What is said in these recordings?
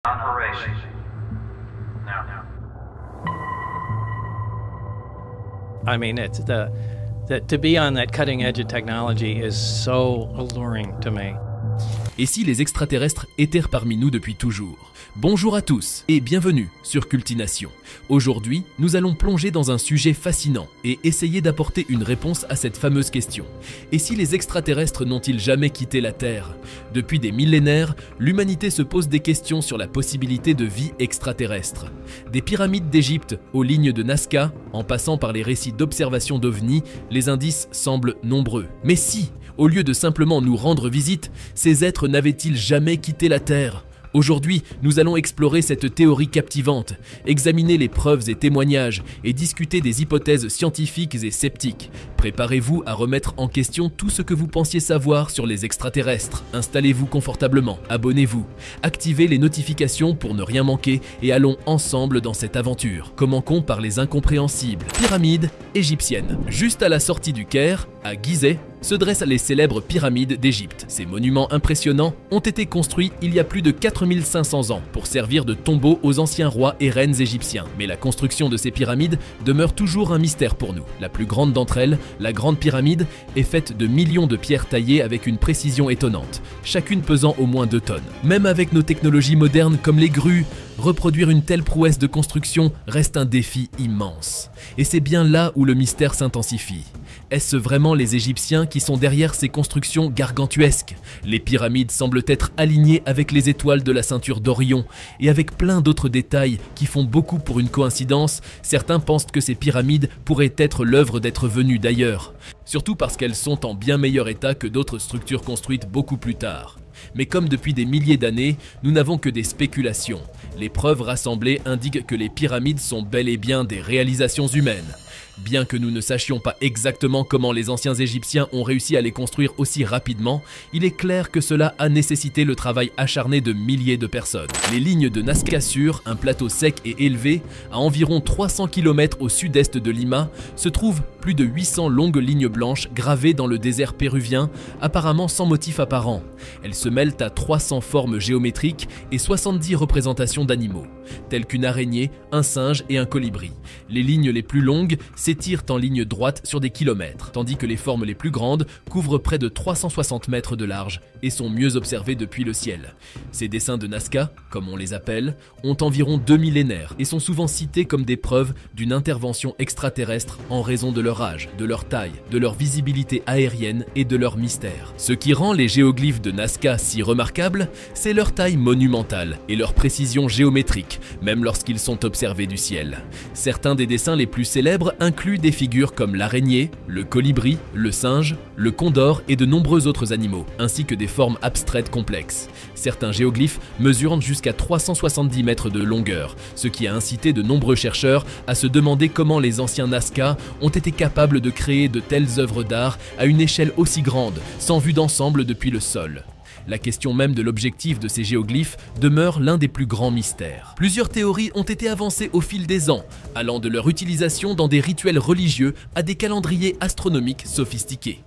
Operation. Now. I mean, to be on that cutting edge of technology is so alluring to me. Et si les extraterrestres étaient parmi nous depuis toujours? Bonjour à tous et bienvenue sur Cultination. Aujourd'hui, nous allons plonger dans un sujet fascinant et essayer d'apporter une réponse à cette fameuse question. Et si les extraterrestres n'ont-ils jamais quitté la Terre? Depuis des millénaires, l'humanité se pose des questions sur la possibilité de vie extraterrestre. Des pyramides d'Égypte aux lignes de Nazca, en passant par les récits d'observation d'OVNI, les indices semblent nombreux. Mais si, au lieu de simplement nous rendre visite, ces êtres n'avaient-ils jamais quitté la Terre? Aujourd'hui, nous allons explorer cette théorie captivante, examiner les preuves et témoignages et discuter des hypothèses scientifiques et sceptiques. Préparez-vous à remettre en question tout ce que vous pensiez savoir sur les extraterrestres. Installez-vous confortablement, abonnez-vous, activez les notifications pour ne rien manquer et allons ensemble dans cette aventure. Commençons par les incompréhensibles. Pyramides égyptiennes. Juste à la sortie du Caire, à Gizeh, se dressent les célèbres pyramides d'Égypte. Ces monuments impressionnants ont été construits il y a plus de 4500 ans pour servir de tombeau aux anciens rois et reines égyptiens. Mais la construction de ces pyramides demeure toujours un mystère pour nous. La plus grande d'entre elles, la Grande Pyramide, est faite de millions de pierres taillées avec une précision étonnante, chacune pesant au moins 2 tonnes. Même avec nos technologies modernes comme les grues, reproduire une telle prouesse de construction reste un défi immense. Et c'est bien là où le mystère s'intensifie. Est-ce vraiment les Égyptiens qui sont derrière ces constructions gargantuesques? Les pyramides semblent être alignées avec les étoiles de la ceinture d'Orion et avec plein d'autres détails qui font beaucoup pour une coïncidence. Certains pensent que ces pyramides pourraient être l'œuvre d'êtres venus d'ailleurs, surtout parce qu'elles sont en bien meilleur état que d'autres structures construites beaucoup plus tard. Mais comme depuis des milliers d'années, nous n'avons que des spéculations. Les preuves rassemblées indiquent que les pyramides sont bel et bien des réalisations humaines. Bien que nous ne sachions pas exactement comment les anciens Égyptiens ont réussi à les construire aussi rapidement, il est clair que cela a nécessité le travail acharné de milliers de personnes. Les lignes de Nazca Sur, un plateau sec et élevé, à environ 300 km au sud-est de Lima, se trouvent plus de 800 longues lignes blanches gravées dans le désert péruvien, apparemment sans motif apparent. Elles se mêlent à 300 formes géométriques et 70 représentations d'animaux, telles qu'une araignée, un singe et un colibri. Les lignes les plus longues s'étirent en ligne droite sur des kilomètres, tandis que les formes les plus grandes couvrent près de 360 mètres de large et sont mieux observées depuis le ciel. Ces dessins de Nazca, comme on les appelle, ont environ 2 millénaires et sont souvent cités comme des preuves d'une intervention extraterrestre en raison de leur âge, de leur taille, de leur visibilité aérienne et de leur mystère. Ce qui rend les géoglyphes de Nazca si remarquables, c'est leur taille monumentale et leur précision géométrique, même lorsqu'ils sont observés du ciel. Certains des dessins les plus célèbres inclut des figures comme l'araignée, le colibri, le singe, le condor et de nombreux autres animaux, ainsi que des formes abstraites complexes. Certains géoglyphes mesurent jusqu'à 370 mètres de longueur, ce qui a incité de nombreux chercheurs à se demander comment les anciens Nazca ont été capables de créer de telles œuvres d'art à une échelle aussi grande, sans vue d'ensemble depuis le sol. La question même de l'objectif de ces géoglyphes demeure l'un des plus grands mystères. Plusieurs théories ont été avancées au fil des ans, allant de leur utilisation dans des rituels religieux à des calendriers astronomiques sophistiqués.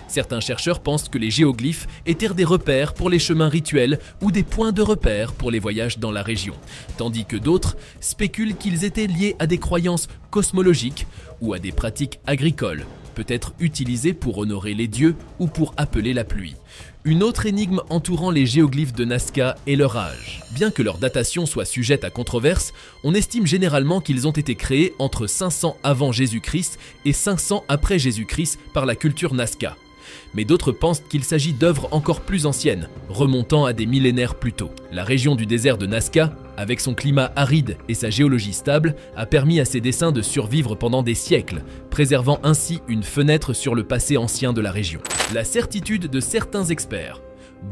Certains chercheurs pensent que les géoglyphes étaient des repères pour les chemins rituels ou des points de repère pour les voyages dans la région, tandis que d'autres spéculent qu'ils étaient liés à des croyances cosmologiques ou à des pratiques agricoles, peut-être utilisées pour honorer les dieux ou pour appeler la pluie. Une autre énigme entourant les géoglyphes de Nazca est leur âge. Bien que leur datation soit sujette à controverse, on estime généralement qu'ils ont été créés entre 500 avant Jésus-Christ et 500 après Jésus-Christ par la culture Nazca. Mais d'autres pensent qu'il s'agit d'œuvres encore plus anciennes, remontant à des millénaires plus tôt. La région du désert de Nazca, avec son climat aride et sa géologie stable, a permis à ces dessins de survivre pendant des siècles, préservant ainsi une fenêtre sur le passé ancien de la région. La certitude de certains experts,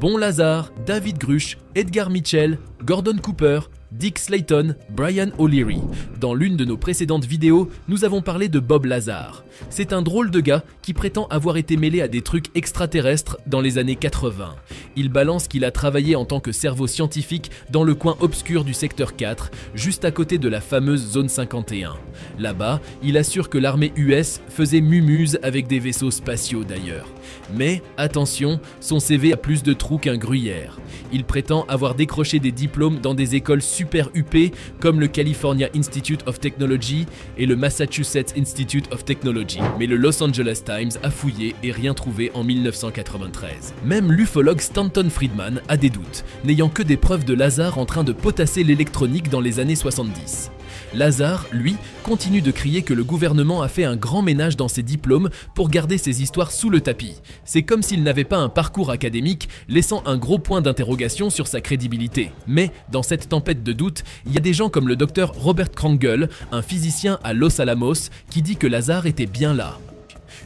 Bon Lazare, David Grush, Edgar Mitchell, Gordon Cooper, Dick Slayton, Brian O'Leary. Dans l'une de nos précédentes vidéos, nous avons parlé de Bob Lazar. C'est un drôle de gars qui prétend avoir été mêlé à des trucs extraterrestres dans les années 80. Il balance qu'il a travaillé en tant que cerveau scientifique dans le coin obscur du secteur 4, juste à côté de la fameuse zone 51. Là-bas, il assure que l'armée US faisait mumuse avec des vaisseaux spatiaux d'ailleurs. Mais attention, son CV a plus de trous qu'un gruyère. Il prétend avoir décroché des diplômes dans des écoles super huppées comme le California Institute of Technology et le Massachusetts Institute of Technology. Mais le Los Angeles Times a fouillé et rien trouvé en 1993. Même l'ufologue Stanton Friedman a des doutes, n'ayant que des preuves de Lazar en train de potasser l'électronique dans les années 70. Lazar, lui, continue de crier que le gouvernement a fait un grand ménage dans ses diplômes pour garder ses histoires sous le tapis. C'est comme s'il n'avait pas un parcours académique, laissant un gros point d'interrogation sur sa crédibilité. Mais dans cette tempête de doute, il y a des gens comme le docteur Robert Krangel, un physicien à Los Alamos, qui dit que Lazar était bien là.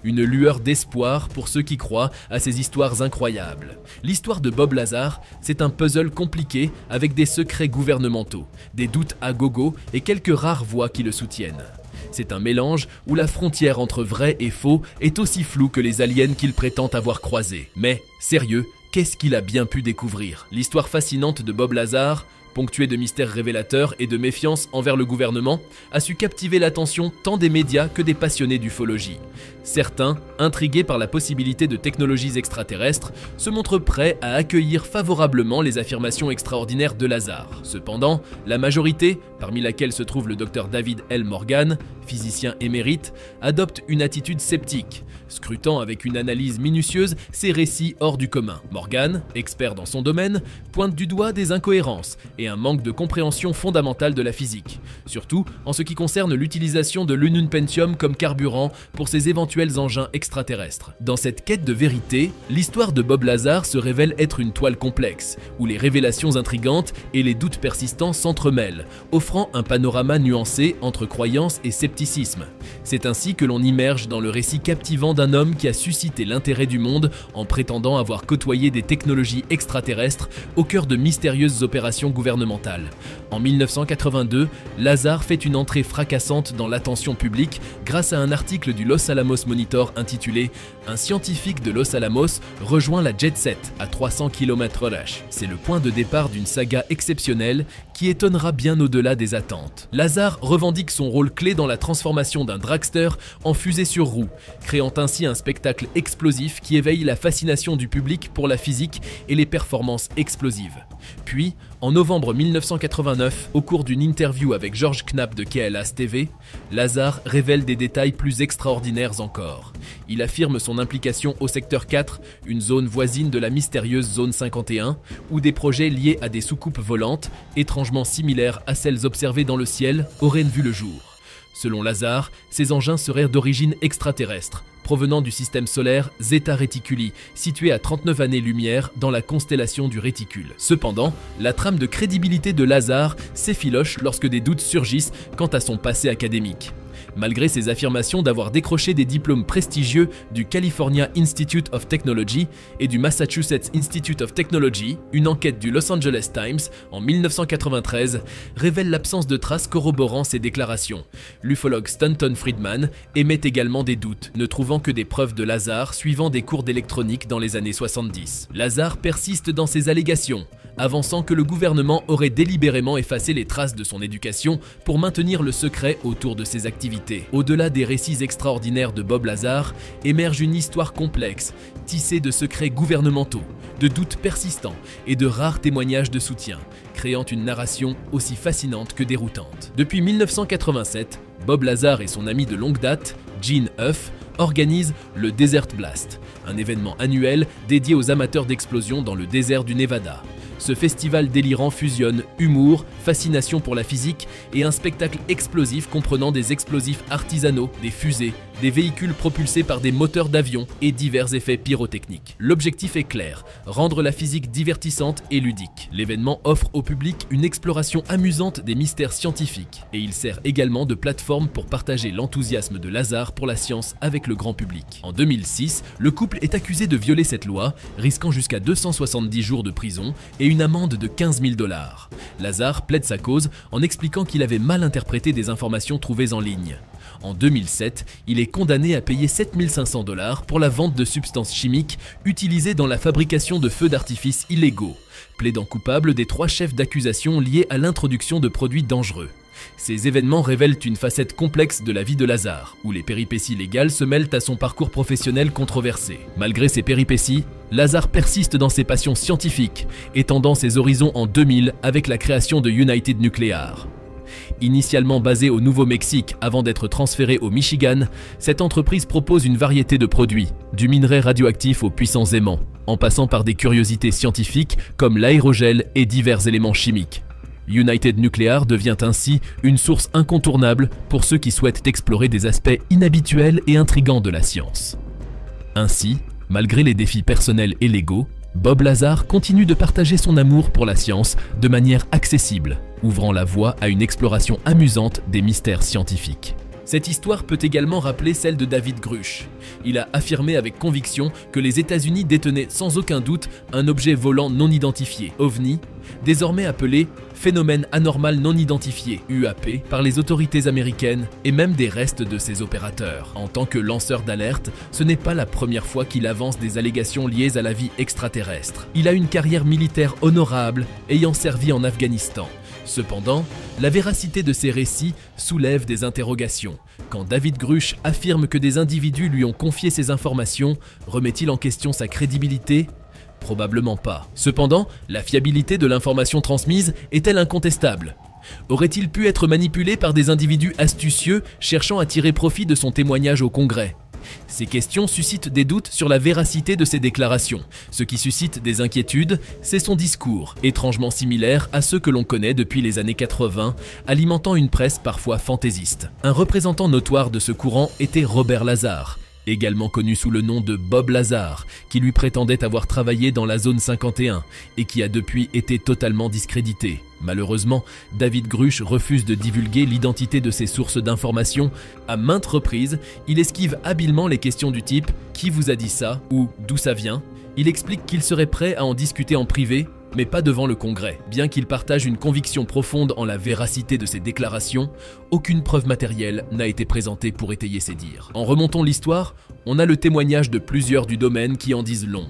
Une lueur d'espoir pour ceux qui croient à ces histoires incroyables. L'histoire de Bob Lazar, c'est un puzzle compliqué avec des secrets gouvernementaux, des doutes à gogo et quelques rares voix qui le soutiennent. C'est un mélange où la frontière entre vrai et faux est aussi floue que les aliens qu'il prétend avoir croisés. Mais, sérieux, qu'est-ce qu'il a bien pu découvrir? L'histoire fascinante de Bob Lazar, ponctuée de mystères révélateurs et de méfiance envers le gouvernement, a su captiver l'attention tant des médias que des passionnés d'ufologie. Certains, intrigués par la possibilité de technologies extraterrestres, se montrent prêts à accueillir favorablement les affirmations extraordinaires de Lazar. Cependant, la majorité, parmi laquelle se trouve le Dr David L. Morgan, physicien émérite, adopte une attitude sceptique, scrutant avec une analyse minutieuse ces récits hors du commun. Morgan, expert dans son domaine, pointe du doigt des incohérences et un manque de compréhension fondamentale de la physique, surtout en ce qui concerne l'utilisation de l'ununpentium comme carburant pour ces éventuels engins extraterrestres. Dans cette quête de vérité, l'histoire de Bob Lazar se révèle être une toile complexe, où les révélations intrigantes et les doutes persistants s'entremêlent, offrant un panorama nuancé entre croyance et scepticisme. C'est ainsi que l'on immerge dans le récit captivant d'un homme qui a suscité l'intérêt du monde en prétendant avoir côtoyé des technologies extraterrestres au cœur de mystérieuses opérations gouvernementales. En 1982, Lazar fait une entrée fracassante dans l'attention publique grâce à un article du Los Alamos Monitor intitulé « Un scientifique de Los Alamos rejoint la Jet Set à 300 km/h ». C'est le point de départ d'une saga exceptionnelle qui étonnera bien au-delà des attentes. Lazar revendique son rôle clé dans la transformation d'un dragster en fusée sur roue, créant ainsi un spectacle explosif qui éveille la fascination du public pour la physique et les performances explosives. Puis, en novembre 1989, au cours d'une interview avec George Knapp de KLAS TV, Lazar révèle des détails plus extraordinaires encore. Il affirme son implication au secteur 4, une zone voisine de la mystérieuse zone 51, où des projets liés à des soucoupes volantes, étrangement similaires à celles observées dans le ciel, auraient vu le jour. Selon Lazar, ces engins seraient d'origine extraterrestre, provenant du système solaire Zeta Reticuli, situé à 39 années-lumière dans la constellation du Réticule. Cependant, la trame de crédibilité de Lazar s'effiloche lorsque des doutes surgissent quant à son passé académique. Malgré ses affirmations d'avoir décroché des diplômes prestigieux du California Institute of Technology et du Massachusetts Institute of Technology, une enquête du Los Angeles Times en 1993 révèle l'absence de traces corroborant ces déclarations. L'ufologue Stanton Friedman émet également des doutes, ne trouvant que des preuves de Lazar suivant des cours d'électronique dans les années 70. Lazar persiste dans ses allégations, avançant que le gouvernement aurait délibérément effacé les traces de son éducation pour maintenir le secret autour de ses activités. Au-delà des récits extraordinaires de Bob Lazar, émerge une histoire complexe, tissée de secrets gouvernementaux, de doutes persistants et de rares témoignages de soutien, créant une narration aussi fascinante que déroutante. Depuis 1987, Bob Lazar et son ami de longue date, Gene Huff, organisent le Desert Blast, un événement annuel dédié aux amateurs d'explosions dans le désert du Nevada. Ce festival délirant fusionne humour, fascination pour la physique et un spectacle explosif comprenant des explosifs artisanaux, des fusées, des véhicules propulsés par des moteurs d'avion et divers effets pyrotechniques. L'objectif est clair, rendre la physique divertissante et ludique. L'événement offre au public une exploration amusante des mystères scientifiques et il sert également de plateforme pour partager l'enthousiasme de Lazar pour la science avec le grand public. En 2006, le couple est accusé de violer cette loi, risquant jusqu'à 270 jours de prison et une amende de 15 000 $. Lazar plaide sa cause en expliquant qu'il avait mal interprété des informations trouvées en ligne. En 2007, il est condamné à payer 7 500 $ pour la vente de substances chimiques utilisées dans la fabrication de feux d'artifice illégaux, plaidant coupable des 3 chefs d'accusation liés à l'introduction de produits dangereux. Ces événements révèlent une facette complexe de la vie de Lazar, où les péripéties légales se mêlent à son parcours professionnel controversé. Malgré ces péripéties, Lazar persiste dans ses passions scientifiques, étendant ses horizons en 2000 avec la création de United Nuclear. Initialement basée au Nouveau-Mexique avant d'être transférée au Michigan, cette entreprise propose une variété de produits, du minerai radioactif aux puissants aimants, en passant par des curiosités scientifiques comme l'aérogel et divers éléments chimiques. United Nuclear devient ainsi une source incontournable pour ceux qui souhaitent explorer des aspects inhabituels et intrigants de la science. Ainsi, malgré les défis personnels et légaux, Bob Lazar continue de partager son amour pour la science de manière accessible, ouvrant la voie à une exploration amusante des mystères scientifiques. Cette histoire peut également rappeler celle de David Grusch. Il a affirmé avec conviction que les États-Unis détenaient sans aucun doute un objet volant non identifié, OVNI, désormais appelé phénomène anormal non identifié, UAP, par les autorités américaines et même des restes de ses opérateurs. En tant que lanceur d'alerte, ce n'est pas la première fois qu'il avance des allégations liées à la vie extraterrestre. Il a une carrière militaire honorable, ayant servi en Afghanistan. Cependant, la véracité de ses récits soulève des interrogations. Quand David Grusch affirme que des individus lui ont confié ces informations, remet-il en question sa crédibilité ? Probablement pas. Cependant, la fiabilité de l'information transmise est-elle incontestable ? Aurait-il pu être manipulé par des individus astucieux cherchant à tirer profit de son témoignage au Congrès ? Ces questions suscitent des doutes sur la véracité de ses déclarations. Ce qui suscite des inquiétudes, c'est son discours, étrangement similaire à ceux que l'on connaît depuis les années 80, alimentant une presse parfois fantaisiste. Un représentant notoire de ce courant était Robert Lazar, également connu sous le nom de Bob Lazar, qui lui prétendait avoir travaillé dans la zone 51 et qui a depuis été totalement discrédité. Malheureusement, David Grusch refuse de divulguer l'identité de ses sources d'informations. À maintes reprises, il esquive habilement les questions du type « Qui vous a dit ça ?» ou « D'où ça vient ?» Il explique qu'il serait prêt à en discuter en privé, mais pas devant le Congrès. Bien qu'il partage une conviction profonde en la véracité de ses déclarations, aucune preuve matérielle n'a été présentée pour étayer ses dires. En remontant l'histoire, on a le témoignage de plusieurs du domaine qui en disent long.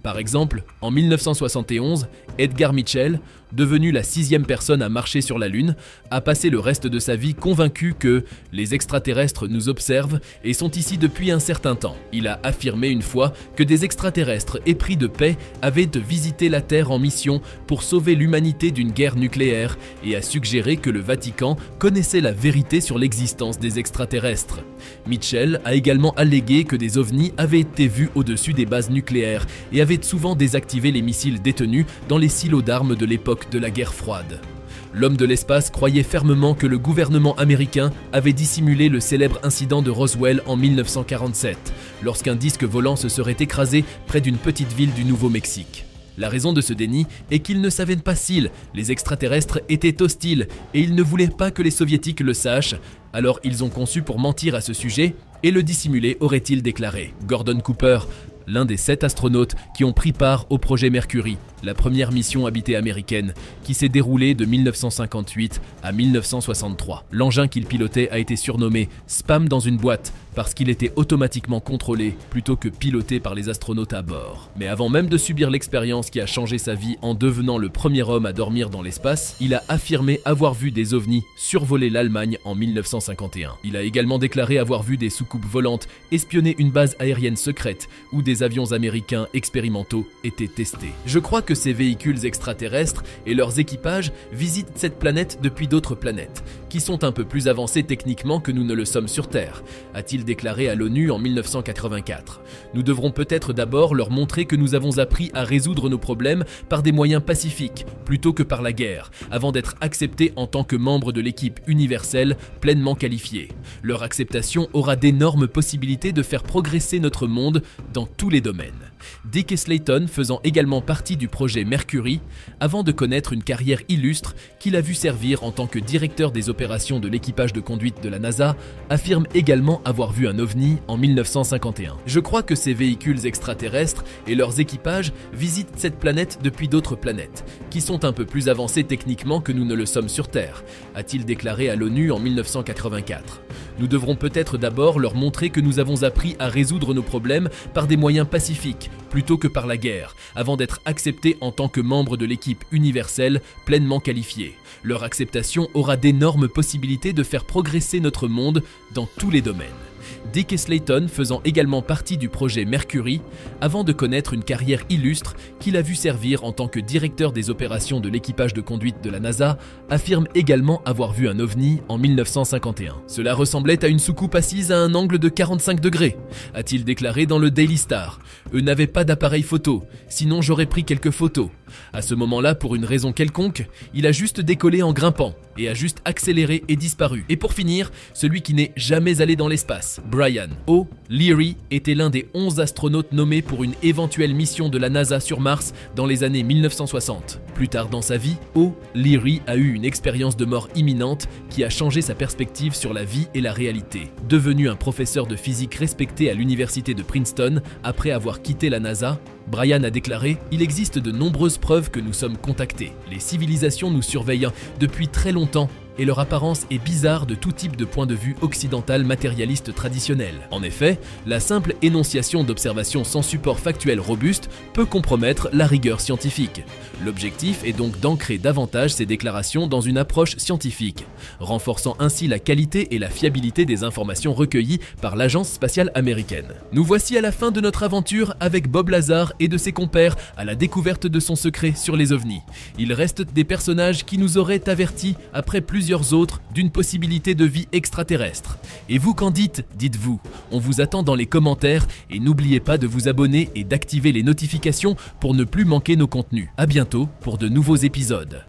Par exemple, en 1971, Edgar Mitchell, devenu la 6e personne à marcher sur la Lune, a passé le reste de sa vie convaincu que les extraterrestres nous observent et sont ici depuis un certain temps. Il a affirmé une fois que des extraterrestres épris de paix avaient visité la Terre en mission pour sauver l'humanité d'une guerre nucléaire et a suggéré que le Vatican connaissait la vérité sur l'existence des extraterrestres. Mitchell a également allégué que des ovnis avaient été vus au-dessus des bases nucléaires et avaient souvent désactivé les missiles détenus dans les silos d'armes de l'époque de la guerre froide. L'homme de l'espace croyait fermement que le gouvernement américain avait dissimulé le célèbre incident de Roswell en 1947, lorsqu'un disque volant se serait écrasé près d'une petite ville du Nouveau-Mexique. La raison de ce déni est qu'ils ne savaient pas si les extraterrestres étaient hostiles et ils ne voulaient pas que les soviétiques le sachent, alors ils ont conçu pour mentir à ce sujet et le dissimuler, aurait-il déclaré. Gordon Cooper, l'un des 7 astronautes qui ont pris part au projet Mercury, la première mission habitée américaine, qui s'est déroulée de 1958 à 1963. L'engin qu'il pilotait a été surnommé « Spam dans une boîte » parce qu'il était automatiquement contrôlé plutôt que piloté par les astronautes à bord. Mais avant même de subir l'expérience qui a changé sa vie en devenant le premier homme à dormir dans l'espace, il a affirmé avoir vu des ovnis survoler l'Allemagne en 1951. Il a également déclaré avoir vu des soucoupes volantes espionner une base aérienne secrète où des avions américains expérimentaux étaient testés. Je crois que ces véhicules extraterrestres et leurs équipages visitent cette planète depuis d'autres planètes, qui sont un peu plus avancées techniquement que nous ne le sommes sur Terre, a-t-il a-t-il déclaré à l'ONU en 1984. Nous devrons peut-être d'abord leur montrer que nous avons appris à résoudre nos problèmes par des moyens pacifiques, plutôt que par la guerre, avant d'être acceptés en tant que membres de l'équipe universelle pleinement qualifiée. Leur acceptation aura d'énormes possibilités de faire progresser notre monde dans tous les domaines. Dick et Slayton faisant également partie du projet Mercury, avant de connaître une carrière illustre qu'il a vu servir en tant que directeur des opérations de l'équipage de conduite de la NASA, affirme également avoir vu un ovni en 1951. Je crois que ces véhicules extraterrestres et leurs équipages visitent cette planète depuis d'autres planètes, qui sont un peu plus avancées techniquement que nous ne le sommes sur Terre, a-t-il déclaré à l'ONU en 1984. Nous devrons peut-être d'abord leur montrer que nous avons appris à résoudre nos problèmes par des moyens pacifiques, plutôt que par la guerre, avant d'être acceptés en tant que membres de l'équipe universelle pleinement qualifiée. Leur acceptation aura d'énormes possibilités de faire progresser notre monde dans tous les domaines. Dick et Slayton faisant également partie du projet Mercury, avant de connaître une carrière illustre qu'il a vu servir en tant que directeur des opérations de l'équipage de conduite de la NASA, affirme également avoir vu un ovni en 1951. Cela ressemblait à une soucoupe assise à un angle de 45 degrés, a-t-il déclaré dans le Daily Star. Eux n'avaient pas d'appareil photo, sinon j'aurais pris quelques photos. À ce moment-là, pour une raison quelconque, il a juste décollé en grimpant et a juste accéléré et disparu. Et pour finir, celui qui n'est jamais allé dans l'espace, Brian O'Leary, était l'un des 11 astronautes nommés pour une éventuelle mission de la NASA sur Mars dans les années 1960. Plus tard dans sa vie, O'Leary a eu une expérience de mort imminente qui a changé sa perspective sur la vie et la réalité. Devenu un professeur de physique respecté à l'université de Princeton après avoir quitté la NASA, Brian a déclaré « Il existe de nombreuses preuves que nous sommes contactés. Les civilisations nous surveillent depuis très longtemps et leur apparence est bizarre de tout type de point de vue occidental matérialiste traditionnel. En effet, la simple énonciation d'observations sans support factuel robuste peut compromettre la rigueur scientifique. L'objectif est donc d'ancrer davantage ces déclarations dans une approche scientifique, renforçant ainsi la qualité et la fiabilité des informations recueillies par l'Agence spatiale américaine. Nous voici à la fin de notre aventure avec Bob Lazar et de ses compères à la découverte de son secret sur les ovnis. Il reste des personnages qui nous auraient avertis après plusieurs autres d'une possibilité de vie extraterrestre. Et vous qu'en dites? Dites-vous. On vous attend dans les commentaires et n'oubliez pas de vous abonner et d'activer les notifications pour ne plus manquer nos contenus. À bientôt pour de nouveaux épisodes.